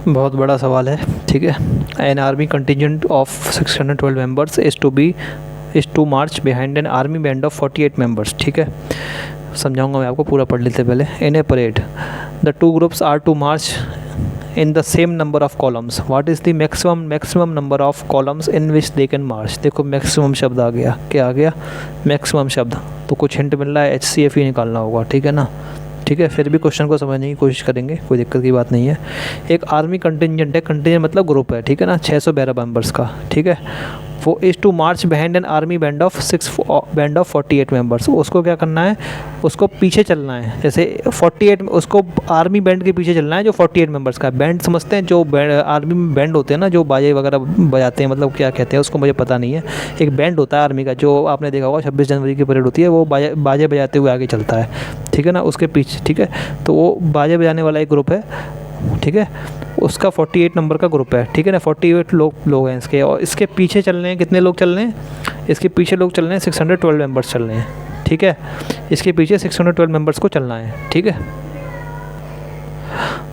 Speaker 1: बहुत बड़ा सवाल है, ठीक है। An army contingent of 612 members is to march behind an army band of 48 members, ठीक है। समझाऊंगा मैं आपको, पूरा पढ़ लेते पहले। In a parade the 2 groups are to march in the same number of columns. What is the maximum number of columns in which they can march? देखो maximum शब्द आ गया, क्या आ गया, maximum शब्द। तो कुछ हिंट मिल रहा है, HCF ही निकालना होगा, ठीक है ना, ठीक है। फिर भी क्वेश्चन को समझने की कोशिश करेंगे, कोई दिक्कत की बात नहीं है। एक आर्मी कंटिजेंट है, कंटिजेंट मतलब ग्रुप है, ठीक है ना, 612 मेंबर्स का, ठीक है। वो is to march behind an army band of 48 members. उसको क्या करना है, उसको पीछे चलना है, जैसे 48, उसको आर्मी बैंड के पीछे चलना है जो 48 मेंबर्स का। बैंड समझते हैं, जो आर्मी में बैंड होते हैं ना, जो बाजे वगैरह बजाते हैं, मतलब क्या कहते हैं उसको मुझे पता नहीं है। एक बैंड होता है आर्मी का, जो आपने देखा होगा 26 जनवरी की परेड होती है, वो बाजे बजाते हुए आगे चलता है, ठीक है ना, उसके पीछे, ठीक है। तो वो बाजे बजाने वाला एक ग्रुप है, ठीक है, उसका 48 नंबर का ग्रुप है, ठीक है ना। 48 लोग हैं इसके, और इसके पीछे चल रहे हैं, कितने लोग चल रहे हैं, इसके पीछे लोग चल रहे हैं 612 मेंबर्स चल रहे हैं, ठीक है। इसके पीछे 612 मेंबर्स को चलना है, ठीक है।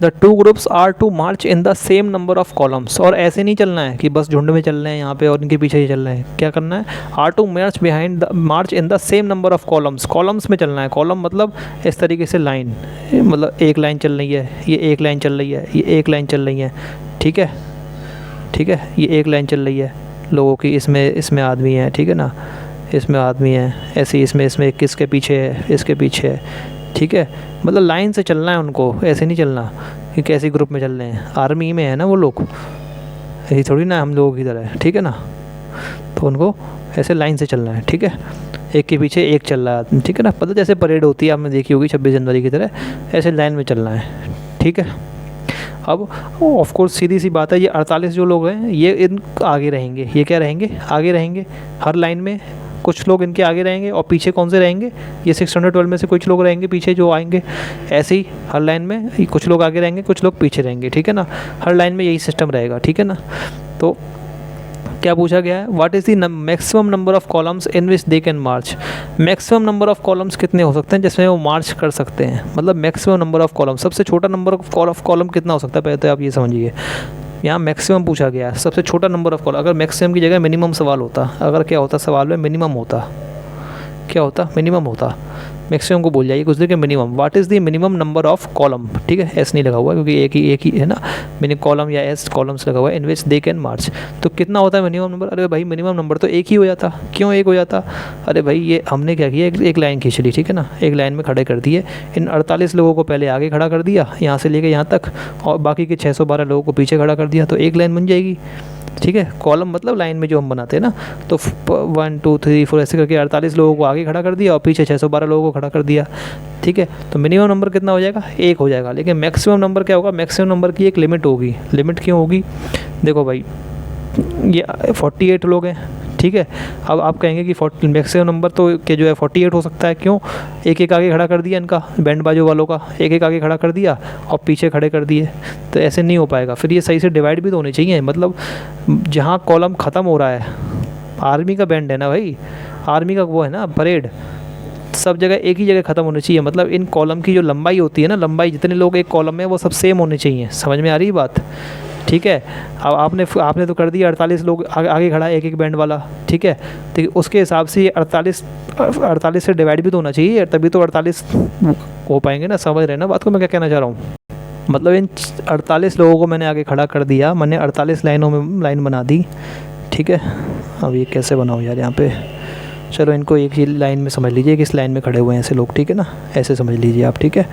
Speaker 1: The 2 groups are to march in the same number of columns. और ऐसे नहीं चलना है कि बस झुंड में चल रहे हैं यहाँ पे और इनके पीछे ही चल रहे हैं, क्या करना है, are to march in the same number of columns. Columns में चलना है, कॉलम मतलब इस तरीके से लाइन, मतलब एक लाइन चल रही है, ये एक लाइन चल रही है, ये एक लाइन चल रही है, ठीक है, ठीक है, ये एक लाइन चल रही है लोगों की, इसमें आदमी है, ठीक है ना, इसमें आदमी है, ऐसे इसमें 21 के पीछे है, इसके पीछे है, ठीक है। मतलब लाइन से चलना है उनको, ऐसे नहीं चलना कि कैसे ग्रुप में चल रहे हैं। आर्मी में है ना वो लोग, यही थोड़ी ना हम लोगों की तरह है, ठीक है ना। तो उनको ऐसे लाइन से चलना है, ठीक है, एक के पीछे एक चल रहा है, ठीक है ना। पता जैसे परेड होती है, आपने देखी होगी 26 जनवरी की तरह, ऐसे लाइन में चलना है, ठीक है। अब ऑफ कोर्स सीधी सी बात है, ये 48 जो लोग हैं ये इन आगे रहेंगे, ये क्या रहेंगे, आगे रहेंगे हर लाइन में। कुछ लोग इनके आगे रहेंगे और पीछे कौन से रहेंगे, ये 612 में से कुछ लोग रहेंगे पीछे जो आएंगे। ऐसे ही हर लाइन में कुछ लोग आगे रहेंगे, कुछ लोग पीछे रहेंगे, ठीक है ना। हर लाइन में यही सिस्टम रहेगा, ठीक है ना। तो क्या पूछा गया है, what is the maximum number of columns in which they can March. Maximum number of columns कितने हो सकते हैं जिसमें वो मार्च कर सकते हैं, मतलब मैक्सिमम नंबर ऑफ कॉलम। सबसे छोटा नंबर ऑफ कॉलम कितना हो सकता है, पहले तो आप ये समझिए। यहाँ मैक्सिमम पूछा गया है, सबसे छोटा नंबर ऑफ कॉलम। अगर मैक्सिमम की जगह मिनिमम सवाल होता, अगर क्या होता सवाल में मिनिमम होता, क्या होता, मिनिमम होता। मैक्सिमम को बोल जाइए कुछ देर के minimum, what is the minimum number of column, ठीक है। एस नहीं लगा हुआ क्योंकि एक ही है ना, मैंने कॉलम या एस कॉलम्स लगा हुआ है, इन विच दे कैन मार्च। तो कितना होता है मिनिमम नंबर, अरे भाई मिनिमम नंबर तो एक ही हो जाता, क्यों एक हो जाता, अरे भाई ये हमने क्या किया, एक लाइन खींच ली, ठीक है ना, एक लाइन में खड़े कर दिए। इन 48 लोगों को पहले आगे खड़ा कर दिया यहाँ से लेके यहाँ तक, और बाकी के 612 लोगों को पीछे खड़ा कर दिया, तो एक लाइन बन जाएगी, ठीक है। कॉलम मतलब लाइन में जो हम बनाते हैं ना, तो 1 2 3 4 ऐसे करके 48 लोगों को आगे खड़ा कर दिया और पीछे 612 लोगों को खड़ा कर दिया, ठीक है। तो मिनिमम नंबर कितना हो जाएगा, एक हो जाएगा। लेकिन मैक्सिमम नंबर क्या होगा, मैक्सिमम नंबर की एक लिमिट होगी। लिमिट क्यों होगी, देखो भाई ये 48 लोग हैं, ठीक है। अब आप कहेंगे कि मैक्सिमम नंबर तो के जो है 48 हो सकता है, क्यों, एक एक आगे खड़ा कर दिया इनका, बैंड बाजू वालों का एक एक आगे खड़ा कर दिया और पीछे खड़े कर दिए, तो ऐसे नहीं हो पाएगा। फिर ये सही से डिवाइड भी तो होने चाहिए, मतलब जहाँ कॉलम ख़त्म हो रहा है, आर्मी का बैंड है ना भाई, आर्मी का वो है ना परेड, सब जगह एक ही जगह ख़त्म होनी चाहिए, मतलब इन कॉलम की जो लंबाई होती है ना, लंबाई जितने लोग एक कॉलम में वो सब सेम होने चाहिए। समझ में आ रही बात? ठीक है। अब आपने तो कर दिया 48 लोग आगे खड़ा है एक एक बैंड वाला, ठीक है। तो उसके हिसाब से ये 48 से डिवाइड भी तो होना चाहिए, तभी तो 48 हो पाएंगे ना। समझ रहे हैं ना बात को मैं क्या कहना चाह रहा हूँ? मतलब इन 48 लोगों को मैंने आगे खड़ा कर दिया, मैंने 48 लाइनों में लाइन बना दी, ठीक है। अब ये कैसे बनाओ यार यहाँ पे, चलो इनको एक ही लाइन में समझ लीजिए कि इस लाइन में खड़े हुए हैं ऐसे लोग, ठीक है ना, ऐसे समझ लीजिए आप, ठीक है।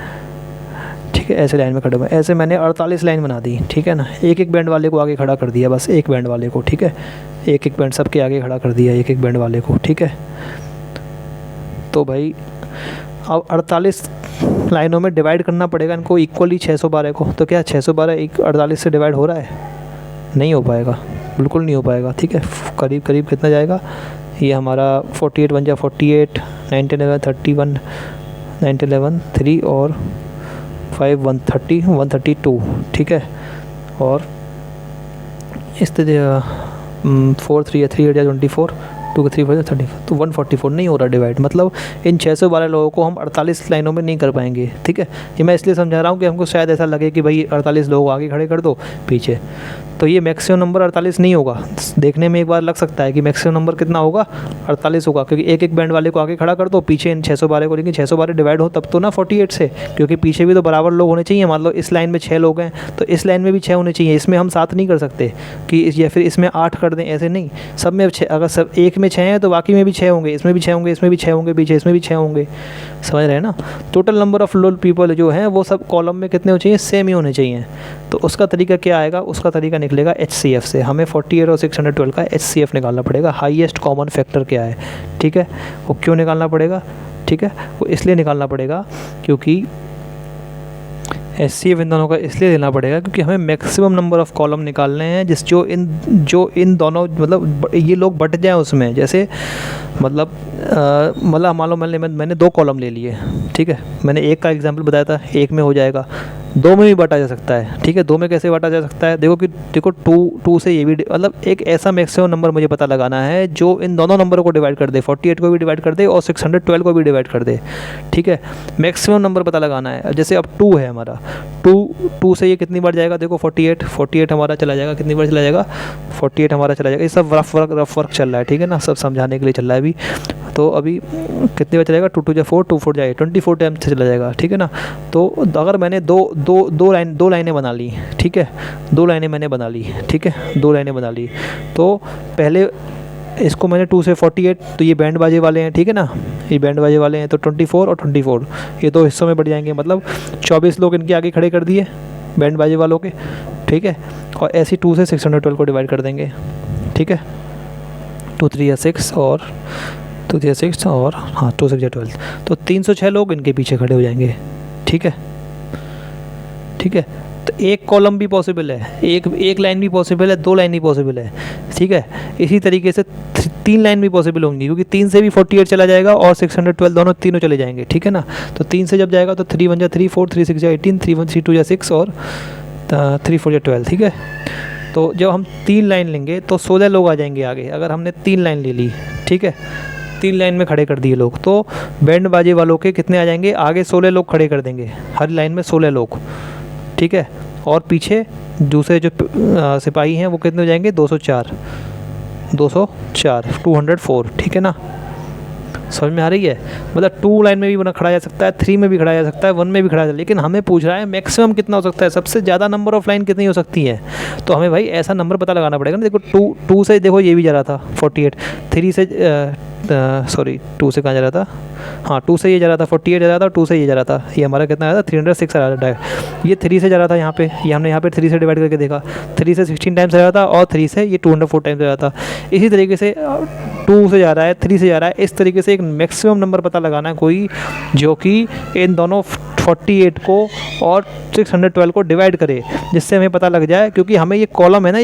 Speaker 1: ठीक है, ऐसे लाइन में खड़े हुए हैं, ऐसे मैंने 48 लाइन बना दी, ठीक है ना। एक एक बैंड वाले को आगे खड़ा कर दिया, बस एक बैंड वाले को, ठीक है। एक एक बैंड सबके आगे खड़ा कर दिया, एक एक बैंड वाले को, ठीक है। तो भाई अब 48 लाइनों में डिवाइड करना पड़ेगा इनको इक्वली 612 को। तो क्या 612 48 से डिवाइड हो रहा है? नहीं हो पाएगा, बिल्कुल नहीं हो पाएगा, ठीक है। करीब करीब कितना जाएगा ये हमारा 48 बन जाए 48, 9 10 11 31, 9 11 3 और 5 130 132, ठीक है। और इस तरह 4 3 3 8 24, 2 3 4 30, तो 144 नहीं हो रहा डिवाइड। मतलब इन 612 लोगों को हम 48 लाइनों में नहीं कर पाएंगे, ठीक है। ये मैं इसलिए समझा रहा हूँ कि हमको शायद ऐसा लगे कि भाई 48 लोग आगे खड़े कर दो पीछे, तो ये मैक्सिमम नंबर 48 नहीं होगा। देखने में एक बार लग सकता है कि मैक्सिमम नंबर कितना होगा, 48 होगा, क्योंकि एक एक बैंड वाले को आगे खड़ा कर दो पीछे इन 612 को, लेकिन 612 डिवाइड हो तब तो ना 48 से, क्योंकि पीछे भी तो बराबर लोग होने चाहिए। मान लो इस लाइन में 6 लोग हैं तो इस लाइन में भी 6 होने चाहिए, इसमें हम 7 नहीं कर सकते कि या फिर इसमें 8 कर दें, ऐसे नहीं। सब में 6, अगर सब एक में 6 हैं तो बाकी में भी 6 होंगे, इसमें भी 6 होंगे, इसमें भी 6 होंगे, पीछे इसमें भी 6 होंगे। समझ रहे हैं ना? Total number of load people जो हैं वो सब कॉलम में कितने होने चाहिए, सेम ही होने चाहिए। तो उसका तरीका क्या आएगा, उसका तरीका निकलेगा HCF से। हमें 48 और 612 का HCF निकालना पड़ेगा, हाईएस्ट कॉमन फैक्टर क्या है, ठीक है। वो क्यों निकालना पड़ेगा, ठीक है, वो इसलिए निकालना पड़ेगा क्योंकि HCF इन दोनों का इसलिए देना पड़ेगा क्योंकि हमें मैक्सिमम नंबर ऑफ कॉलम निकालने हैं जो इन दोनों मतलब ये लोग बट जाएँ उसमें। जैसे मतलब मान लो मैंने 2 कॉलम ले लिए, ठीक है। मैंने एक का एग्जांपल बताया था, एक में हो जाएगा, 2 में भी बांटा जा सकता है, ठीक है। 2 में कैसे बांटा जा सकता है, देखो 2 से ये भी, मतलब एक ऐसा मैक्सिमम नंबर मुझे पता लगाना है जो इन दोनों नंबरों को डिवाइड कर दे, 48 को भी डिवाइड कर दे और 612 को भी डिवाइड कर दे, ठीक है। मैक्सिमम नंबर पता लगाना है। जैसे अब 2 है हमारा, 2 से ये कितनी बार जाएगा, देखो 48 हमारा चला जाएगा, कितनी बार चला जाएगा, 48 हमारा चला जाएगा। ये सब रफ वर्क चल रहा है, ठीक है ना, सब समझाने के लिए चल रहा है अभी। तो अभी कितनी बार चलेगा, 2 2 जा 4, 2 4 जाए 24 टाइम से चला जाएगा, ठीक है ना। तो अगर मैंने दो लाइनें बना ली, ठीक है, 2 लाइनें मैंने बना ली, ठीक है, 2 लाइनें बना ली। तो पहले इसको मैंने 2 से 48, तो ये बैंड बाजे वाले हैं, ठीक है ना, ये बैंड बाजे वाले हैं, तो 24 और 24 ये 2 हिस्सों में बढ़ जाएंगे। मतलब 24 लोग इनके आगे खड़े कर दिए बैंड बाजे वालों के, ठीक है। और ऐसे 2 से 612 को डिवाइड कर देंगे, ठीक है। 2 3 या 6 और 2 3 6 और हाँ 2 6 12, तो 306 लोग इनके पीछे खड़े हो जाएंगे, ठीक है, ठीक है। तो एक कॉलम भी पॉसिबल है, एक लाइन भी पॉसिबल है, 2 लाइन भी पॉसिबल है, ठीक है। इसी तरीके से 3 लाइन भी पॉसिबल होंगी, क्योंकि 3 से भी 48 चला जाएगा और 612 तीनों चले जाएंगे, ठीक है ना। तो 3 से जब जाएगा तो 3 1 जा 3 4, 3 6 जा 18, 3 1 3 2 जा 6 और 3 4 जा 12, ठीक है। तो जब हम 3 लाइन लेंगे तो 16 लोग आ जाएंगे आगे। अगर हमने 3 लाइन ले ली, ठीक है, 3 लाइन में खड़े कर दिए लोग, तो बैंड बाजे वालों के कितने आ जाएंगे, आगे 16 लोग खड़े कर देंगे, हर लाइन में 16 लोग, ठीक है। और पीछे दूसरे जो सिपाही हैं वो कितने हो जाएंगे, 204, 204, ठीक है ना। समझ में आ रही है? मतलब 2 लाइन में भी बना खड़ा जा सकता है, 3 में भी खड़ा जा सकता है, 1 में भी खड़ा जा सकता है, लेकिन हमें पूछ रहा है मैक्सिमम कितना हो सकता है, सबसे ज़्यादा नंबर ऑफ लाइन कितनी हो सकती है। तो हमें भाई ऐसा नंबर पता लगाना पड़ेगा ना। देखो 2 से देखो ये भी जा रहा था 48, 3 से 2 से कहाँ जा रहा था, हाँ 2 से ये जा रहा था 48 जा रहा था, 2 से ये जा रहा था, ये हमारा कितना आया था 306 आ रहा था। ये 3 से जा रहा था यहाँ पे, ये हमने यहाँ पे 3 से डिवाइड करके देखा, 3 से 16 टाइम्स आ रहा था और 3 से ये 204 टाइम्स आ रहा था। इसी तरीके से 2 से जा रहा है, 3 से जा रहा है, इस तरीके से एक मैक्सिमम नंबर पता लगाना है कोई जो कि इन दोनों 48 को और 612 को डिवाइड करे, जिससे हमें पता लग जाए। क्योंकि हमें ये कॉलम है ना,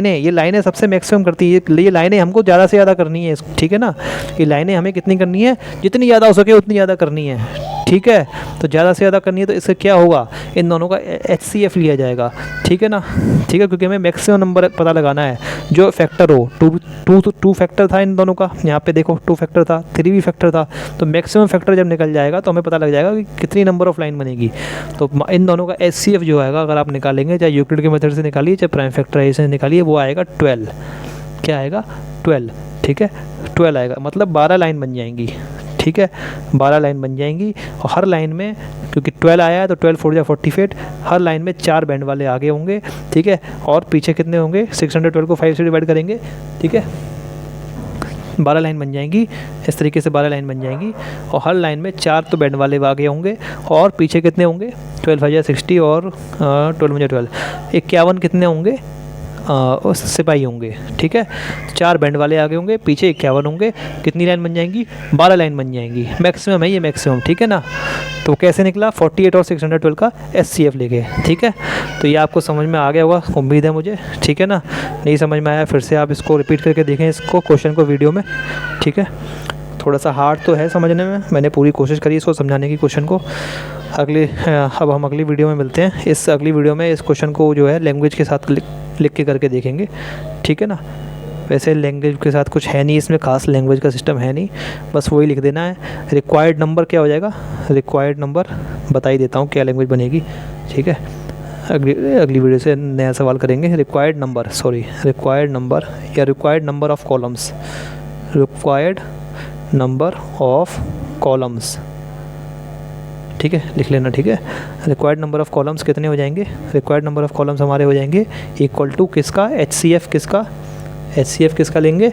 Speaker 1: ये लाइनें सबसे मैक्सिमम करती है, ये लाइनें हमको ज़्यादा से ज़्यादा करनी है, ठीक है ना। ये लाइनें हमें कितनी करनी है, जितनी ज़्यादा हो सके उतनी ज़्यादा करनी है, ठीक है। तो ज़्यादा से ज़्यादा करनी है तो इससे क्या होगा, इन दोनों का HCF लिया जाएगा, ठीक है ना, ठीक है। क्योंकि हमें मैक्सिमम नंबर पता लगाना है, जो फैक्टर हो, टू फैक्टर था इन दोनों का, यहाँ पे देखो 2 फैक्टर था, 3 भी फैक्टर था, तो मैक्सिमम फैक्टर जब निकल जाएगा तो हमें पता लग जाएगा कि कितनी नंबर ऑफ लाइन बनेगी। तो इन दोनों का HCF जो आएगा अगर आप निकालेंगे, चाहे यूक्लिड के मेथड से निकालिए चाहे प्राइम फैक्टराइजेशन से निकालिए, वो आएगा 12। क्या आएगा? 12। ठीक है, 12 आएगा, मतलब 12 लाइन बन जाएंगी। ठीक है, 12 लाइन बन जाएंगी और हर लाइन में, क्योंकि 12 आया है तो 12 4 जा 48, हर लाइन में 4 बैंड वाले आगे होंगे। ठीक है, और पीछे कितने होंगे? 612 को 5 से डिवाइड करेंगे। ठीक है, 12 लाइन बन जाएंगी, इस तरीके से 12 लाइन बन जाएंगी और हर लाइन में 4 तो बैंड वाले आगे होंगे और पीछे कितने होंगे? 12 5 जा 60 और 12 जा 12, 51 कितने होंगे? सिपाही होंगे। ठीक है, 4 बैंड वाले आगे होंगे, पीछे 51 होंगे, कितनी लाइन बन जाएंगी? 12 लाइन बन जाएंगी। मैक्सिमम है ये, मैक्सिमम। ठीक है ना, तो कैसे निकला? 48 और 612 का HCF लेके। ठीक है, तो ये आपको समझ में आ गया होगा, उम्मीद है मुझे। ठीक है ना, नहीं समझ में आया फिर से आप इसको रिपीट करके देखें, इसको क्वेश्चन को वीडियो में। ठीक है, थोड़ा सा हार्ड तो है समझने में, मैंने पूरी कोशिश करी इसको समझाने की क्वेश्चन को। अब हम अगली वीडियो में मिलते हैं। इस अगली वीडियो में इस क्वेश्चन को जो है लैंग्वेज के साथ लिख के करके देखेंगे। ठीक है ना, वैसे लैंग्वेज के साथ कुछ है नहीं, इसमें खास लैंग्वेज का सिस्टम है नहीं, बस वही लिख देना है। रिक्वायर्ड नंबर क्या हो जाएगा? रिक्वायर्ड नंबर बता ही देता हूँ क्या लैंग्वेज बनेगी। ठीक है, अगली वीडियो से नया सवाल करेंगे। रिक्वायर्ड नंबर या required number of columns, required number of columns. ठीक है, लिख लेना। ठीक है, रिक्वायर्ड नंबर ऑफ कॉलम्स कितने हो जाएंगे? रिक्वायर्ड नंबर ऑफ कॉलम्स हमारे हो जाएंगे इक्वल टू किसका? HCF किसका? HCF किसका लेंगे?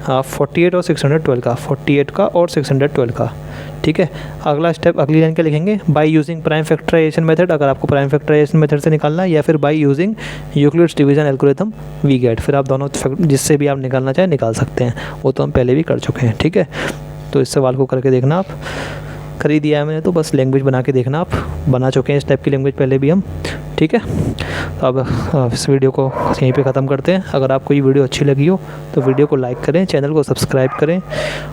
Speaker 1: 48 और 612 का, 48 का और 612 का। ठीक है, अगला स्टेप, अगली लाइन क्या लिखेंगे? By using prime factorization method, अगर आपको प्राइम फैक्टराइजेशन मेथड से निकालना है, या फिर by using Euclid's division algorithm we get. फिर आप दोनों जिससे भी आप निकालना चाहें निकाल सकते हैं, वो तो हम पहले भी कर चुके हैं। ठीक है, तो इस सवाल को करके देखना आप। कर ही दिया है मैंने, तो बस लैंग्वेज बना के देखना आप, बना चुके हैं इस टाइप की लैंग्वेज पहले भी हम। ठीक है, तो अब इस वीडियो को यहीं पे ख़त्म करते हैं। अगर आपको ये वीडियो अच्छी लगी हो तो वीडियो को लाइक करें, चैनल को सब्सक्राइब करें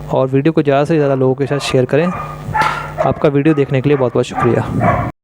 Speaker 1: और वीडियो को ज़्यादा से ज़्यादा लोगों के साथ शेयर करें। आपका वीडियो देखने के लिए बहुत बहुत शुक्रिया।